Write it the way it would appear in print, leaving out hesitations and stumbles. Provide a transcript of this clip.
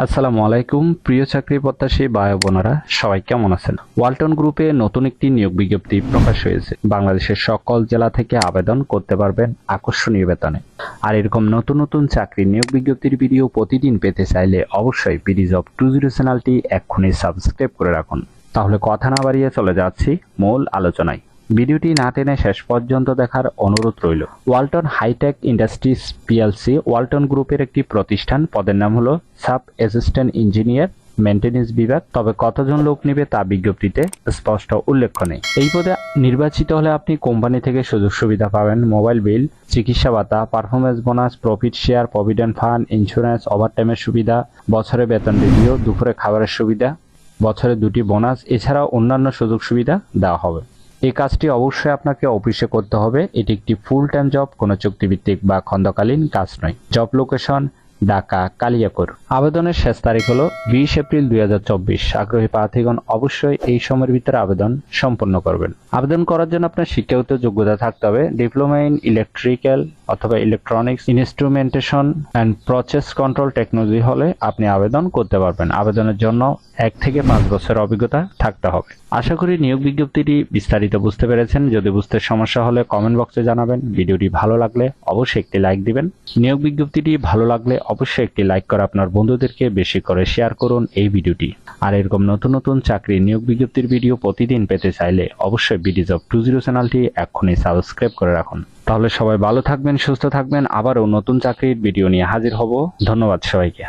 আসসালামু আলাইকুম প্রিয় চাকরি প্রত্যাশী ভাই ও বোনেরা, সবাই কেমন আছেন? ওয়ালটন গ্রুপে নতুন একটি নিয়োগ বিজ্ঞপ্তি প্রকাশ হয়েছে। বাংলাদেশের সকল জেলা থেকে আবেদন করতে পারবেন আকর্ষণীয় বেতনে। আর এরকম নতুন নতুন চাকরির নিয়োগ বিজ্ঞপ্তির ভিডিও প্রতিদিন পেতে চাইলে অবশ্যই বিডি জব 20 চ্যানেলটি এক্ষুনি সাবস্ক্রাইব করে রাখুন। তাহলে কথা না বাড়িয়ে চলে যাচ্ছি মূল আলোচনায়। ভিডিওটি না টেনে শেষ পর্যন্ত দেখার অনুরোধ রইল। Walton hi tech industries PLC Walton গ্রুপের একটি প্রতিষ্ঠান। পদের নাম হলো সাব অ্যাসিস্ট্যান্ট ইঞ্জিনিয়ার মেইনটেনেন্স বিভাগ। তবে কতজন লোক নেবে তা বিজ্ঞপ্তিতে স্পষ্ট উল্লেখ নেই। এই পদে নির্বাচিত হলে আপনি কোম্পানি থেকে সুযোগ সুবিধা পাবেন: মোবাইল বিল, চিকিৎসা ভাতা, performance bonus, profit share, provident fund, insurance, ওভারটাইমের সুবিধা, বছরে বেতন রিভিউ, দুপুরে খাবারের সুবিধা, বছরে 2টি বোনাস, এছাড়াও অন্যান্য সুযোগ সুবিধা দেওয়া হবে। এই কাজটি অবশ্যই আপনাকে অফিসে করতে হবে। এটি একটি ফুল টাইম জব, কোনো চুক্তিভিত্তিক বা খণ্ডকালীন কাজ নয়। Job location Dhaka Kaliakair. আবেদনের শেষ তারিখ হলো 20 এপ্রিল 2024। আগ্রহী প্রার্থীগণ অবশ্যই এই সময়ের ভিতরে আবেদন সম্পন্ন করবেন। আবেদন করার জন্য আপনার শিক্ষাগত যোগ্যতা থাকতে হবে ডিপ্লোমা ইন ইলেকট্রিক্যাল অথবা electronics instrumentation and process control technology হলে আপনি আবেদন করতে পারবেন। আবেদনের জন্য 1 থেকে 5 বছরের অভিজ্ঞতা থাকতে হবে। আশা করি নিয়োগ বিজ্ঞপ্তিটি বিস্তারিত বুঝতে পেরেছেন। যদি বুঝতে সমস্যা হলে কমেন্ট বক্সে জানাবেন। ভিডিওটি ভালো লাগলে অবশ্যই একটি লাইক দিবেন। নিয়োগ বিজ্ঞপ্তিটি ভালো লাগলে অবশ্যই একটি লাইক করে আপনার বন্ধুদেরকে বেশি করে শেয়ার করুন এই ভিডিওটি। আর এরকম নতুন নতুন চাকরি নিয়োগ বিজ্ঞপ্তির ভিডিও প্রতিদিন পেতে চাইলে অবশ্যই বিডি জব 20 চ্যানেলটি এক্ষুনি সাবস্ক্রাইব করে রাখুন। তাহলে সবাই ভালো থাকবেন, সুস্থ থাকবেন। আবারও নতুন চাকরির ভিডিও নিয়ে হাজির হব। ধন্যবাদ সবাইকে।